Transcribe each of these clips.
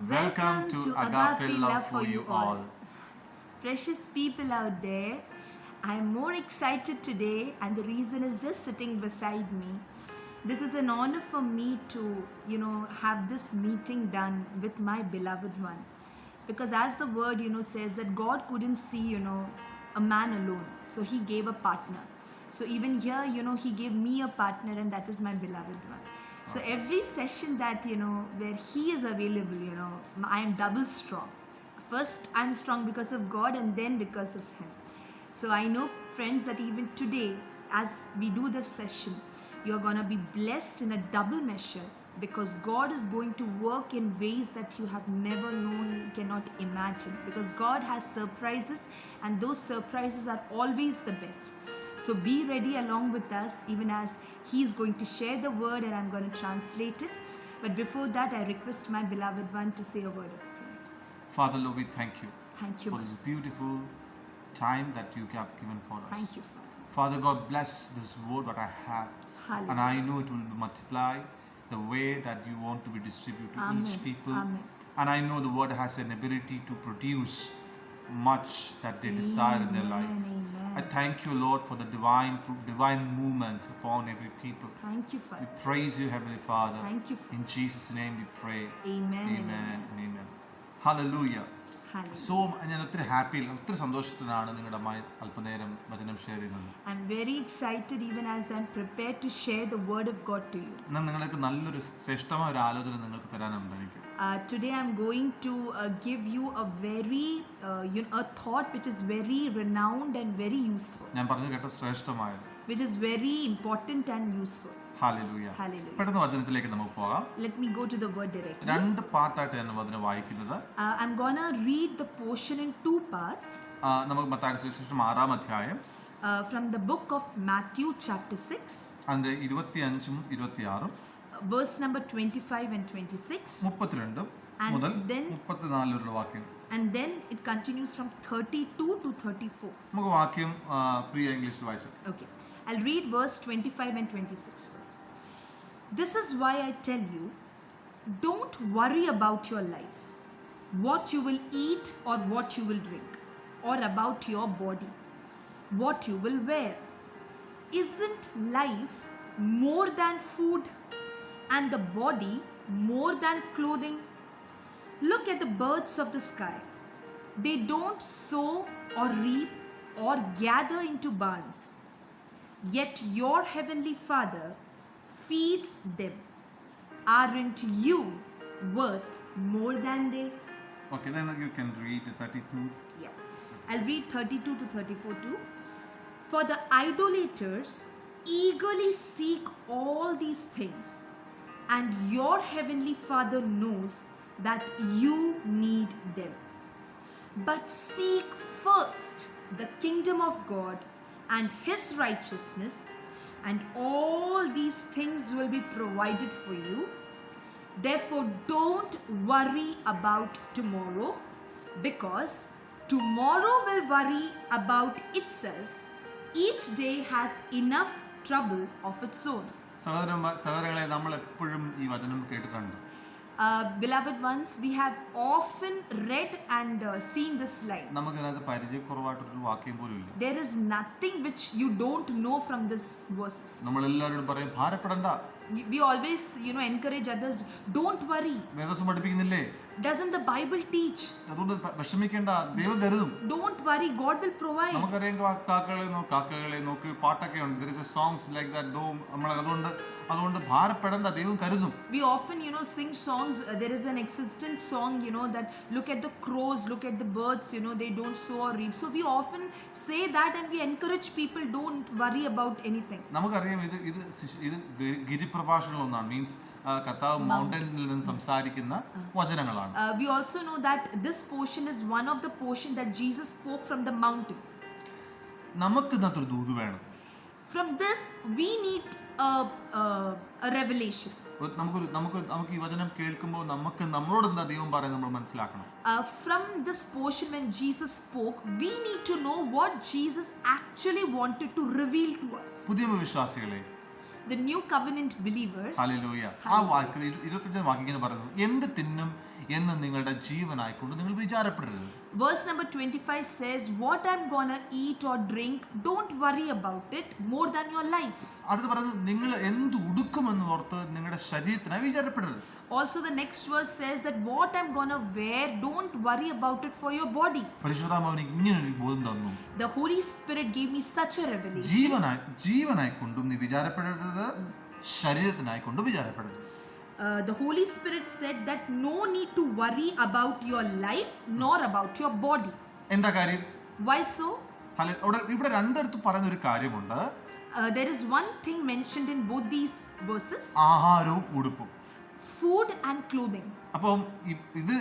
Welcome to Agape Love for You all. Precious people out there, I am more excited today, and the reason is just sitting beside me. This is an honor for me to, have this meeting done with my beloved one. Because as the word, says that God couldn't see, a man alone. So he gave a partner. So even here, he gave me a partner, and that is my beloved one. So every session that, where he is available, I am double strong. First, I'm strong because of God, and then because of him. So I know, friends, that even today, as we do this session, you're going to be blessed in a double measure, because God is going to work in ways that you have never known, you cannot imagine. Because God has surprises, and those surprises are always the best. So be ready along with us, even as He's going to share the word and I'm going to translate it. But before that, I request my beloved one to say a word of prayer. Father, Lord, we thank you. Thank you, for this beautiful time that you have given for us. Thank you, Father. Father God, bless this word that I have. Hallelujah. And I know it will multiply the way that you want to be distributed to each people. Amen. And I know the word has an ability to produce much that they desire in their life. Amen. I thank you, Lord, for the divine movement upon every people. Thank you, Father. We praise you, Heavenly Father. Thank you, Father. In Jesus' name we pray. Amen. Amen. Amen. Hallelujah. So ഞാൻ ഒത്തിരി ഹാപ്പിയിൽ ഒത്തിരി സന്തോഷത്തിലാണ് നിങ്ങളുടെ അല്പനേരം വചനം share ചെയ്യുന്നത്. I'm very excited even as I'm prepared to share the word of God to you. ഞാൻ നിങ്ങൾക്ക് നല്ലൊരു ശ്രേഷ്ഠമായ ഒരു ആലോചന നിങ്ങൾക്ക് തരാനുണ്ട് എനിക്ക്. Today I'm going to give you a very a thought which is very renowned and very useful. ഞാൻ പറഞ്ഞു കേട്ടോ ശ്രേഷ്ഠമായത്. Which is very important and useful. Hallelujah. പെട്ടെന്ന് വചനത്തിലേക്ക് നമുക്ക് പോകാം. Let me go to the word directly. രണ്ട് പാർട്ടായിട്ട് ഞാൻ വചനം വായിക്കുന്നത്. I'm gonna read the portion in two parts. നമുക്ക് മത്തായിയുടെ സുവിശേഷം 6-ാം അധ്യായം. From the book of Matthew chapter 6. അതിന്റെ 25-ഉം 26-ഉം. Verse number 25 and 26. 32 മുതൽ 34 വരെയുള്ള വാക്യം. And then it continues from 32 to 34. നമുക്ക് വാക്യം പ്രിയ ഇംഗ്ലീഷിൽ വായിച്ചാൽ. Okay. I'll read verse 25 and 26 first. This is why I tell you, don't worry about your life, what you will eat or what you will drink, or about your body, what you will wear. Isn't life more than food, and the body more than clothing? Look at the birds of the sky. They don't sow or reap or gather into barns. Yet your heavenly Father feeds them. Aren't you worth more than they? Okay, then you can read 32. Yeah. I'll read 32 to 34 too. For the idolaters eagerly seek all these things, and your heavenly Father knows that you need them. But seek first the kingdom of God and His righteousness, and all these things will be provided for you. Therefore, don't worry about tomorrow, because tomorrow will worry about itself. Each day has enough trouble of its own. സഹോദരങ്ങളെ, നമ്മൾ എപ്പോഴും ഈ വചനം കേട്ടിട്ടുണ്ട്. Beloved ones, we have often read and seen this line. നമുക്കതിനകത്ത് പരിചയക്കുറവായിട്ടൊരു വാക്യം പോലും ഇല്ല. There is nothing which you don't know from this verses. നമ്മൾ എല്ലാവരോടും പറയും ഭാരപ്പെടണ്ട. We always encourage others, don't worry. വേദവചനം പഠിപ്പിക്കുന്നില്ലേ? Doesn't the Bible teach? അതുകൊണ്ട് വിഷമിക്കേണ്ട, ദൈവം കരുതും. Don't worry, God will provide. നമുക്കറിയാം കാക്കകളെ നോക്കി പാട്ടൊക്കെ ഉണ്ട്. There is a songs like that. നമ്മൾ അതുകൊണ്ട് ഭാരപ്പെടേണ്ട, ദൈവം കരുതും. We often sing songs. There is an existent song that look at the crows, look at the birds, they don't sow or reap. So we often say that, and we encourage people, don't worry about anything. നമുക്കറിയാം ഇത് ഗിരിപ്രഭാഷണങ്ങൾ ഒന്നാണ്. Means കർത്താവ് മൗണ്ടനിൽ നിന്ന് സംസാരിക്കുന്ന വചനങ്ങളാണ്. We also know that this portion is one of the portion that Jesus spoke from the mountain. നമുക്ക് ഇന്നത്തെ ദൂത് വേണം. From this we need a revelation. നമുക്ക് ഈ വചനം കേൾക്കുമ്പോൾ നമ്മളോട് എന്താ ദൈവം പറയുന്നത് നമ്മൾ മനസ്സിലാക്കണം. From this portion when Jesus spoke, we need to know what Jesus actually wanted to reveal to us. പുതിയ വിശ്വാസികളെ, the new covenant believers. Hallelujah. ആ വാക്യം 25 വാക്യം ഇങ്ങനെ പറയുന്നു, എന്ത് തിന്നും എന്ന് നിങ്ങളുടെ ജീവനായിക്കൊണ്ട് നിങ്ങൾ വിചാരപ്പെടരുത്. Verse number 25 says, what I'm gonna eat or drink, don't worry about it more than your life. അടുത്ത് പറയുന്നു, നിങ്ങൾ എന്ത് ഉടുക്കുമെന്ന് ഓർത്ത് നിങ്ങളുടെ ശരീരത്തിനായി വിചാരപ്പെടരുത്. Also the next verse says that what I'm gonna wear, don't worry about it for your body. പരിശുദ്ധാത്മാവിന് ഇങ്ങനെ ഒരു ബോധം തന്നു. The Holy Spirit gave me such a revelation. ജീവനായിക്കൊണ്ടും നീ വിചാരപ്പെടരുത്, ശരീരത്തിനായിക്കൊണ്ടും വിചാരപ്പെടരുത്. The Holy Spirit said that no need to worry about your life nor about your body. എന്താ കാര്യം? Why so? ഇവിടെ രണ്ടിടത്ത് പറയുന്ന ഒരു കാര്യമുണ്ട്. There is one thing mentioned in both these verses. ആഹാരവും ഉടുപ്പും. Food and clothing. അപ്പം ഇത്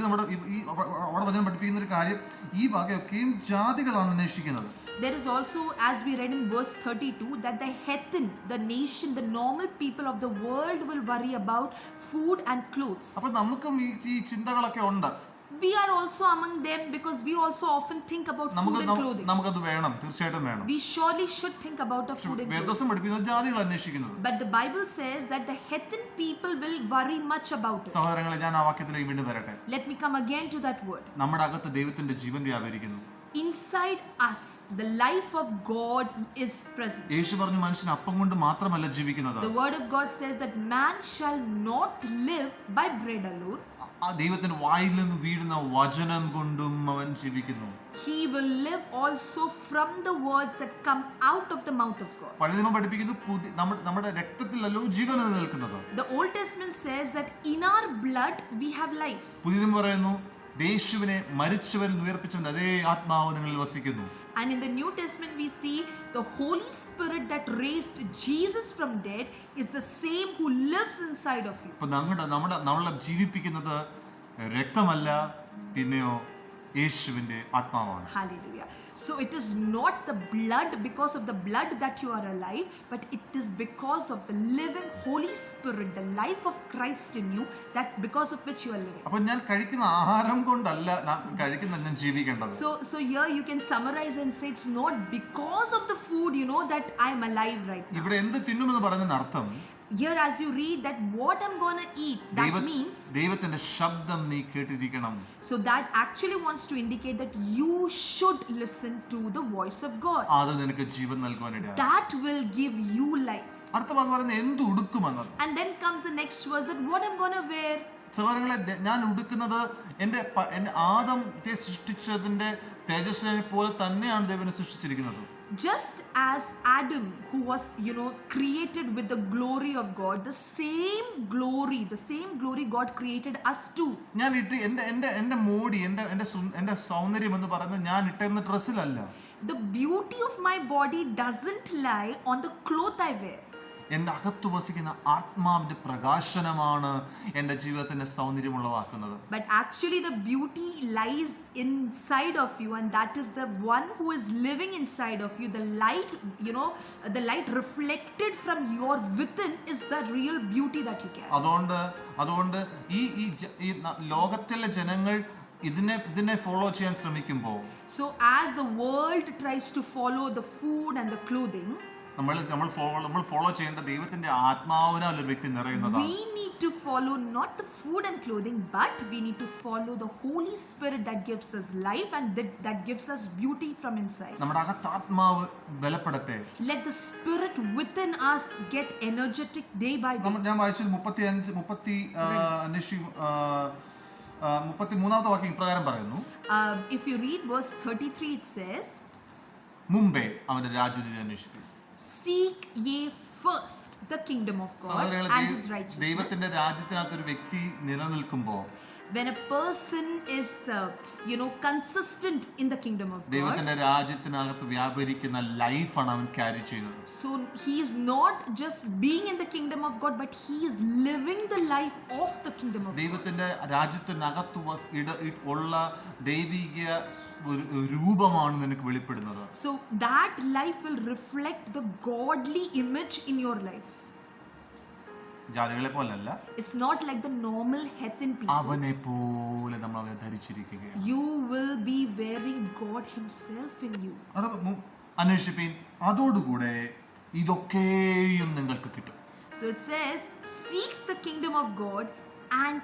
നമ്മുടെ അവിടെ വചനം പഠിപ്പിക്കുന്ന ഒരു കാര്യം, ഈ വകയൊക്കെയും ജാതികളാണ് അന്വേഷിക്കുന്നത്. There is also, as we read in verse 32, that the heathen, the nation, the normal people of the world will worry about food and clothes. അപ്പോൾ നമുക്കും ഈ ചിന്തകളൊക്കെ ഉണ്ട്. We are also among them because we also often think about food and clothing. നമുക്കത് വേണം, തീർച്ചയായിട്ടും വേണം. We surely should think about the food and clothing. വേദോസം പഠിപ്പിക്കുന്നത് ജാതികൾ അന്വേഷിക്കുന്നത്. But the Bible says that the heathen people will worry much about it. സഹോദരങ്ങളെ, ഞാൻ ആ വാക്യത്തിലേക്ക് വീണ്ടും വരട്ടെ. Let me come again to that word. നമ്മുടെ അകത്ത് ദൈവത്തിന്റെ ജീവൻ വ്യാപരിക്കുന്നു. Inside us the life of God is present. യേശു പറഞ്ഞു, മനുഷ്യൻ അപ്പം കൊണ്ട് മാത്രമല്ല ജീവിക്കുന്നത്. The word of God says that man shall not live by bread alone. ആ ദൈവത്തിന്റെ വായിൽ നിന്ന് വീഴുന്ന വചനം കൊണ്ടും അവൻ ജീവിക്കുന്നു. He will live also from the words that come out of the mouth of God. പഴയ നിയമം പഠിപ്പിക്കുന്നു, നമ്മുടെ രക്തത്തിലല്ലോ ജീവൻ നിലനിൽക്കുന്നത്. The Old Testament says that in our blood we have life. പുതിയ നിയമം പറയുന്നു, യേശുവിനെ മരിച്ചവരിൽ ഉയർപ്പിച്ചവന്റെ അതേ ആത്മാവ് നിങ്ങളിൽ വസിക്കുന്നു. And in the New Testament we see the Holy Spirit that raised Jesus from dead is the same who lives inside of you. അപ്പോൾ നമ്മളെ ജീവിപ്പിക്കുന്നത് രക്തമല്ല, പിന്നെയോ യേശുവിന്റെ ആത്മാവാണ്. Hallelujah. So it is not the blood, because of the blood that you are alive, but it is because of the living Holy Spirit, the life of Christ in you, that because of which you are living. അപ്പോൾ ഞാൻ കഴിക്കുന്ന ആഹാരം കൊണ്ടല്ല ഞാൻ ജീവിക്കേണ്ടത്. So here you can summarize and say it's not because of the food, that I am alive right now. ഇവിടെ എന്ത് തിന്നുമെന്ന് പറയുന്നതിന് അർത്ഥം, here as you read that what I'm gonna eat, that means ദൈവത്തിന്റെ ശബ്ദം നീ കേട്ടിരിക്കണം. So that actually wants to indicate that you should listen to the voice of God. അത് നിനക്ക് ജീവൻ നൽകുവാനിടയാണ്. That will give you life. അടുത്ത ഭാഗം പറയുന്നത് എന്ത് ഉടുക്കുമെന്നത്. And then comes the next verse that what I'm gonna wear. സഹോദരങ്ങളെ, ഞാൻ ഉടുക്കുന്നത് എൻ്റെ ആദത്തെ സൃഷ്ടിച്ചതിന്റെ തേജസ്സിനെ പോലെ തന്നെയാണ് ദൈവനെ സൃഷ്ടിച്ചിരിക്കുന്നത്. Just as Adam, who was created with the glory of God, the same glory God created us too. ഞാൻ എൻ്റെ മോടി, എൻ്റെ സൗന്ദര്യം എന്ന് പറയുന്നത് ഞാൻ ഇട്ടിരുന്ന ഡ്രസ്സിലല്ല. The beauty of my body doesn't lie on the cloth I wear. എൻ്റെ അകത്ത് വസിക്കുന്ന ആത്മാവിന്റെ പ്രകാശനമാണ് എൻ്റെ ജീവിതത്തിന്റെ സൗന്ദര്യമുള്ളതാക്കുന്നത്. But actually the beauty lies inside of you, and that is the one who is living inside of you. The light, the light reflected from your within is the real beauty that you carry. അതുകൊണ്ട് ഈ ലോകത്തിലെ ജനങ്ങൾ ഇതിനെ follow ചെയ്യാൻ ശ്രമിക്കുമ്പോൾ, so as the world tries to follow the food and the clothing, നമ്മൾ follow ചെയ്യേണ്ട ദൈവത്തിന്റെ ആത്മാവിനാൽ ഒരു വ്യക്തി നിറയുന്നതാണ്. We need to follow not the food and clothing, but we need to follow the Holy Spirit that gives us life and that gives us beauty from inside. നമ്മുടെ അകത്ത് ആത്മാവ് ബലപ്പെടട്ടെ. Let the spirit within us get energetic day by day. ഞാൻ വായിച്ചത് 33-ാമത്തെ വാക്യം ഇപ്രകാരം പറയുന്നു. If you read verse 33, it says, മുമ്പേ അവന്റെ രാജ്യത്തെ അന്വേഷിക്കും. Seek ye first the kingdom of God and his righteousness. ദൈവത്തിന്റെ രാജ്യത്തിനകത്ത് ഒരു വ്യക്തി നിലനിൽക്കുമ്പോൾ, when a person is consistent in the kingdom of God, ദൈവത്തിന്റെ രാജ്യത്തിനകത്ത് വ്യാപരിക്കുന്ന ലൈഫാണ് അവൻ ക്യാരി ചെയ്യുന്നത്. So he is not just being in the kingdom of God, but he is living the life of the kingdom of God. ദൈവത്തിന്റെ രാജ്യത്തിനകത്ത് ഉള്ള ദൈവിക രൂപമാണ് നിനക്ക് വെളിപ്പെടുന്നത്. So that life will reflect the godly image in your life. ജാതികളെ പോലല്ല. It's not like the normal heathen people. അവനെ പോലെ നമ്മൾ അവനെ ധരിച്ചിരിക്കുകയാണ്. You will be wearing God himself in you. അന്വേഷിപ്പീൻ, അതോടുകൂടെ ഇതൊക്കെയും നിങ്ങൾക്ക് കിട്ടും. So it says, seek the kingdom of God, and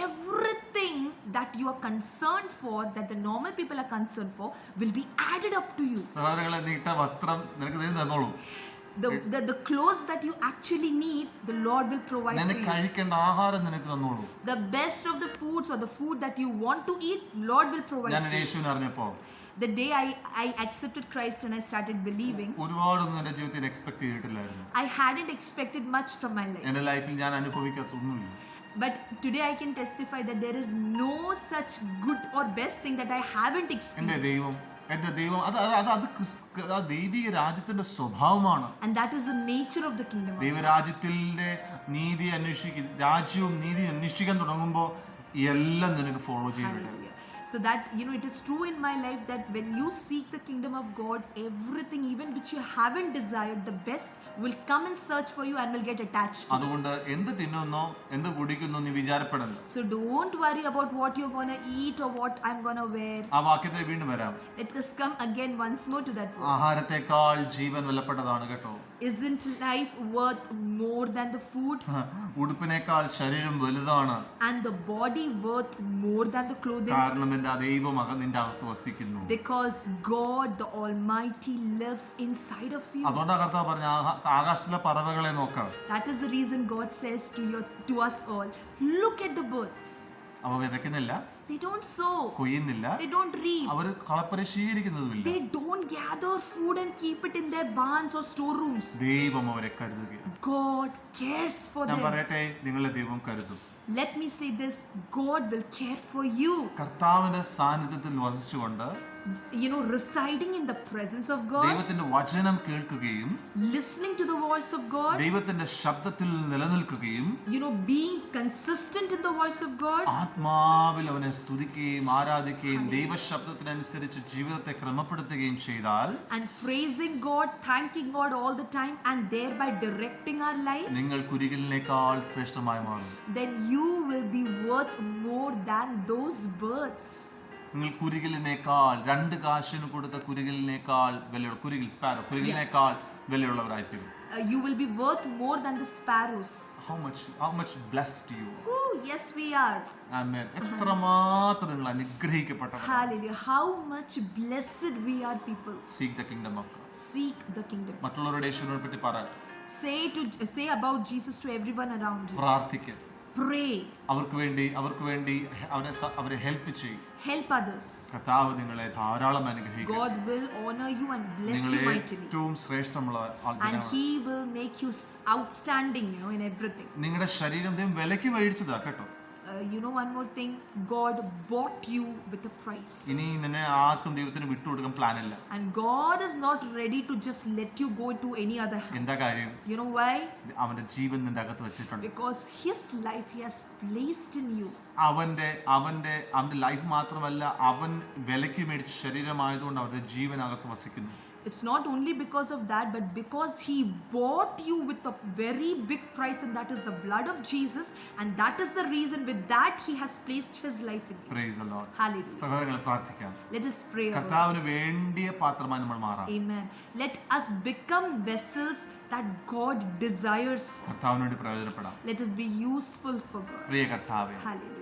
everything that you are concerned for, that the normal people are concerned for, will be added up to you. സഹോദരങ്ങളെ, നീ ഇട്ട വസ്ത്രം നിനക്ക് ദൈവം തന്നോളൂ. The clothes that you actually need, the Lord will provide for നിനക്ക് you. കഴിക്കേണ്ട ആഹാരം നിനക്ക് തന്നോളൂ. The best of the foods or the food that you want to eat, Lord will provide ഞാൻ for you. യേശുവിനെ അറിഞ്ഞപ്പോ The day I accepted Christ and I started believing, ഒരുപാടൊന്നും എൻ്റെ ജീവിതത്തിൽ expect ചെയ്തിട്ടില്ലായിരുന്നു. I hadn't expected much from my life. എൻ്റെ ലൈഫിൽ ഞാൻ അനുഭവിക്കാത്തൊന്നുമില്ല. But today I can testify that there is no such good or best thing that I haven't എൻ്റെ experienced. ദൈവം അത് ദൈവിക രാജ്യത്തിന്റെ സ്വഭാവമാണ്. And that is the nature of the kingdom of God. ദൈവരാജ്യത്തിന്റെ രാജ്യവും നീതി അന്വേഷിക്കാൻ തുടങ്ങുമ്പോൾ എല്ലാം നിനക്ക് ഫോളോ ചെയ്തിട്ട്. Hallelujah. So that, it is true in my life that when you seek the kingdom of God, everything even which you haven't desired, the best will come and search for you and will get attached to you. അതുകൊണ്ട് എന്ത് തിന്നുന്നോ എന്ത് കുടിക്കുന്നോ നീ വിചാരപ്പെടണ്ട. So don't worry about what you're going to eat or what I'm going to wear. ആ വാക്യത്തിൽ വീണ്ടും വരാം. Let us come again once more to that word. ആഹാരത്തെക്കാൾ ജീവൻ വിലപ്പെട്ടതാണ് കേട്ടോ. Isn't life worth more than the food? ഉടുപ്പിനേക്കാൾ ശരീരം വലുതാണ്. And the body worth more than the clothing? കാരണം എൻ്റെ ദൈവം നിന്റെ അകത്ത് വസിക്കുന്നു. Because God the Almighty lives inside of you. അതുകൊണ്ടാണ് കർത്താവ് പറഞ്ഞ ആകാശത്തിലെ പറവകളെ നോക്കാം. That is the reason God says to us all, look at the birds. അവ വിതയ്ക്കുന്നില്ല, They don't sow, കൊയ്യുന്നില്ല, they don't reap, our കളപ്പര ശീകരിക്കുന്നതുമില്ല. they don't gather food and keep it in their barns or storerooms. ദൈവം അവരെ കരുതുകയാണ്. God cares for ഞാൻ them. പറയട്ടെ, നിങ്ങളെ ദൈവം കരുതും. Let me say this, God will care for you. കർത്താവിന്റെ സാന്നിധ്യത്തിൽ വസിച്ചുകൊണ്ട് Residing in the presence of God, ദൈവത്തിന്റെ വചനം കേൾക്കുകയും listening to the voice of God, ദൈവത്തിന്റെ ശബ്ദത്തിൽ നിലനിൽക്കുകയും being consistent in the voice of God, ആത്മാവിൽ അവനെ സ്തുതിക്കുകയും ആരാധിക്കുകയും ദൈവശബ്ദത്തിനനുസരിച്ച് ജീവിതത്തെ ക്രമപ്പെടുത്തുകയും ചെയ്താൽ, and praising God, thanking God all the time, and thereby directing our lives, നിങ്ങൾ കുരികിലിനേക്കാൾ ശ്രേഷ്ഠമായി മാറും. then you will be worth more than those birds. നിങ്ങൾ കുരികിലിനേക്കാൾ 2 കാശിന് കൊടുത്ത കുരികിലിനേക്കാൾ കുരികിലിനേക്കാൾ വിലയുള്ളവരായിത്തീരും. You will be worth more than the sparrows. How much blessed you are. Oh, yes, we are. Amen. എത്രമാത്രം നിങ്ങൾ അനുഗ്രഹിക്കപ്പെട്ടവരാണ്. Hallelujah. How much blessed we are, people. Seek the kingdom of God. Seek the kingdom. മറ്റുള്ളവരുടെ യേശുവിനെ പറ്റി പറ. Say about Jesus to everyone around you. പ്രാർത്ഥിക്കുക. Pray. അവർക്ക് വേണ്ടി അവരെ ഹെൽപ്പ് ചെയ്യും. Help others. കർത്താവ് നിങ്ങളെ ധാരാളം അനുഗ്രഹിക്കും. God will honor you and bless you mightily. ഏറ്റവും ശ്രേഷ്ഠമുള്ള And He will make you outstanding, in everything. നിങ്ങളുടെ ശരീരം ദൈവം വിലയ്ക്ക് മേടിച്ചതാ കേട്ടോ. One more thing, God bought you with a price. ഇനി നിന്നെ ആർക്കും ദൈവത്തിന് വിട്ടുകൊടുക്കാൻ പ്ലാൻ ഇല്ല. And God is not ready to just let you go to any other hand. എന്താ കാര്യം? You know why? അവന്റെ ജീവൻ നിന്റെ അകത്ത് വെച്ചിട്ടുണ്ട്. Because His life He has placed in you. അവന്റെ ലൈഫ് മാത്രമല്ല, അവൻ വിലയ്ക്ക് മേടിച്ച ശരീരമായതുകൊണ്ട് അവന്റെ ജീവൻ അകത്ത് വസിക്കുന്നു. It's not only because of that, but because He bought you with a very big price, and that is the blood of Jesus, and that is the reason with that He has placed His life in you. Praise the Lord. Hallelujah. സഹോദരങ്ങളെ, പ്രാർത്ഥിക്കാം. Let us pray. കർത്താവിന് വേണ്ടിയ പാത്രമായി നമ്മൾ മാറാം. Amen. Let us become vessels that God desires for. കർത്താവിന് വേണ്ടി പ്രയോജനപ്പെടാം. Let us be useful for God. പ്രിയ കർത്താവേ, Hallelujah.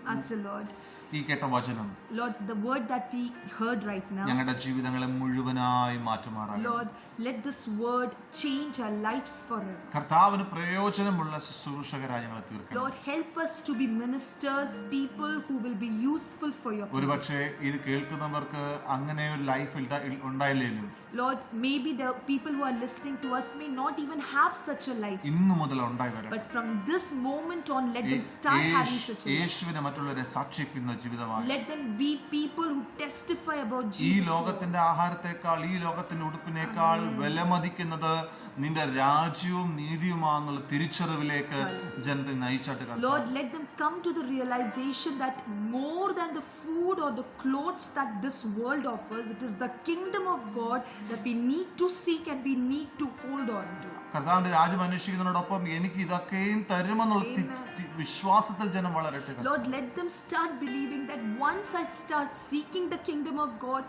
Master Lord, ഈ കേട്ട വചനം Lord, the word that we heard right now, ഞങ്ങളുടെ ജീവിതങ്ങളെ മുഴുവനായി മാറ്റുമാറാകട്ടെ. Lord, let this word change our lives forever. കർത്താവിന് പ്രയോജനമുള്ള ശുശ്രൂഷകരായി ഞങ്ങളെ തീർക്കണം. Lord, help us to be ministers, people who will be useful for your people. ഒരുപക്ഷേ ഇത് കേൾക്കുന്നവർക്ക് അങ്ങനെ ഒരു life ഉണ്ടായില്ലേലും, Lord, maybe the people who are listening to us may not even have such a life. ഇന്നു മുതൽ ഉണ്ടായി വരട്ടെ. But from this moment on, let them start having such a life. യേശുവിനെ മറ്റുള്ളവരെ സാക്ഷിക്കുന്ന ജീവിതമാണ്. Let them be people who testify about ഈ Jesus. ലോകത്തിന്റെ ആഹാരത്തെക്കാൾ, ഈ ലോകത്തിന്റെ ഉടുപ്പിനേക്കാൾ വിലമതിക്കുന്നത് നിന്റെ രാജ്യവും നീതിയുമാണെന്നുള്ള തിരിച്ചറിവിലേക്ക് ജനത്തെ നയിച്ചാട്ട്. Lord, let them come to the realization that more than the food or the clothes that this world offers, it is the kingdom of God that we need to seek and we need to hold on to. കർത്താവിന്റെ രാജ്യം അന്വേഷിക്കുന്നതോടൊപ്പം എനിക്ക് ഇതൊക്കെയും തരുമെന്നുള്ള വിശ്വാസത്തിൽ ജനം വളരട്ടെ. Lord, let them start believing that once I start seeking the kingdom of God,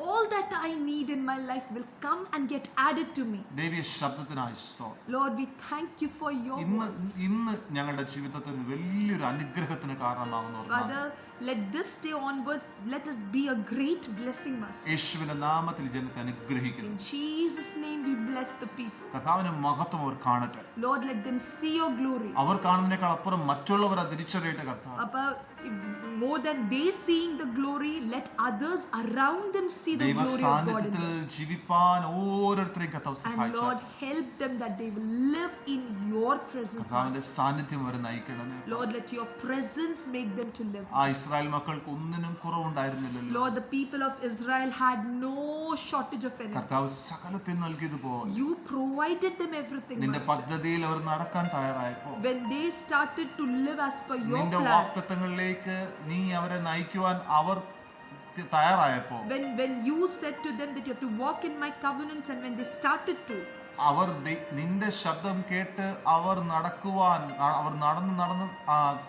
all that I need in my life will come and get added to me. ദൈവീയ ശബ്ദത്തിനായി സ്തോത്രം. Lord, we thank you for your voice. ഇന്ന് ഞങ്ങളുടെ ജീവിതത്തിൽ വലിയൊരു അനുഗ്രഹത്തിന് കാരണമാകുന്നു. Father, let this day onwards, let us be a great blessing, Master. യേശുവിന്റെ നാമത്തിൽ ജനത്തെ അനുഗ്രഹിക്കുന്നു. In Jesus' name we bless the people. കർത്താവിന്റെ മഹത്വം അവർ കാണട്ടെ. Lord, let them see your glory. അവർ കാണുന്നതിനേക്കാൾ അപ്പുറം മറ്റുള്ളവർ അത് തിരിച്ചറിയട്ടെ കർത്താവ്. More than they seeing the glory, let others around them see the ദൈവ glory of God in സാന്നിധ്യത്തിൽ them. ജീവിപ്പാൻ ഓരോരുത്തരെയും കർത്താവ് And സഹായിച്ചു. Lord, help them that they will live in your presence, കർത്താവിന്റെ Master. സാന്നിധ്യം അവരെ നയിക്കണമേ. Lord, let your presence make them to live. ആ ഇസ്രായേൽ മക്കൾക്ക് ഒന്നിനും കുറവുണ്ടായിരുന്നില്ലല്ലോ. Lord, the people of Israel had no shortage of anything. കർത്താവ് സകലത്തെ നൽകിയതുപോലെ You provided them everything, നിന്റെ Master. പദ്ധതിയിൽ അവർ നടക്കാൻ തയ്യാറായപ്പോൾ, When they started to live as per your നിന്റെ plan, വാഗ്ദത്തങ്ങളിലേക്ക് നീ അവരെ നയിക്കുവാൻ അവർ തയ്യാറായപ്പോൾ, when you said to them that you have to walk in my covenants, and when they started to, അവർ നിന്റെ ശബ്ദം കേട്ട് അവർ നടക്കുവാൻ, അവർ നടന്ന്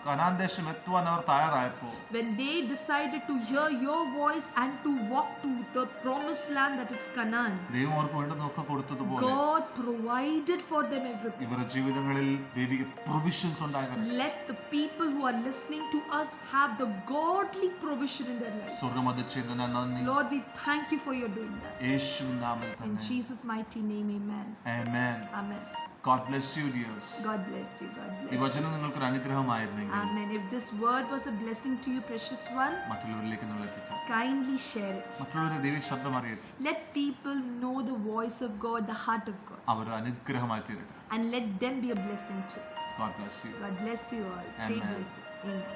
കനാൻ ദേശം എത്തുവാൻ അവർ തയ്യാറായപ്പോൾ, when they decided to hear your voice and to walk to the promised land, that is Canaan, ദൈവം അവർക്ക് വേണ്ടതൊക്കെ കൊടുത്തതുപോലെ God provided for them everything. ഇവരുടെ ജീവിതങ്ങളിൽ ദൈവിക പ്രൊവിഷൻസ് ഉണ്ടായിരുന്നു. Let the people who are listening to us have the godly provision in their lives. സ്വർഗ്ഗം അത് ചെയ്തതിന് നന്ദി. Lord, we thank you for your doing that. യേശുവിൻ നാമത്തിൽ In തന്നെ. Jesus' mighty name, amen. Amen. Amen. God bless you, dears. God bless you. God ഈ bless you. വചനം നിങ്ങൾക്കൊരു അനുഗ്രഹമായിരുന്നെങ്കിൽ Amen. If this word was a blessing to you, precious one, മറ്റുള്ളവരിലേക്ക് നിങ്ങൾ എത്തിച്ചു. kindly share it. മറ്റുള്ളവരുടെ ദൈവിക ശബ്ദം അറിയട്ടെ. Let people know the voice of God, the heart of God, അവർ അനുഗ്രഹമായി തീരട്ടെ. and let them be a blessing too. God bless you. God bless you all. Stay Amen. blessed. Amen.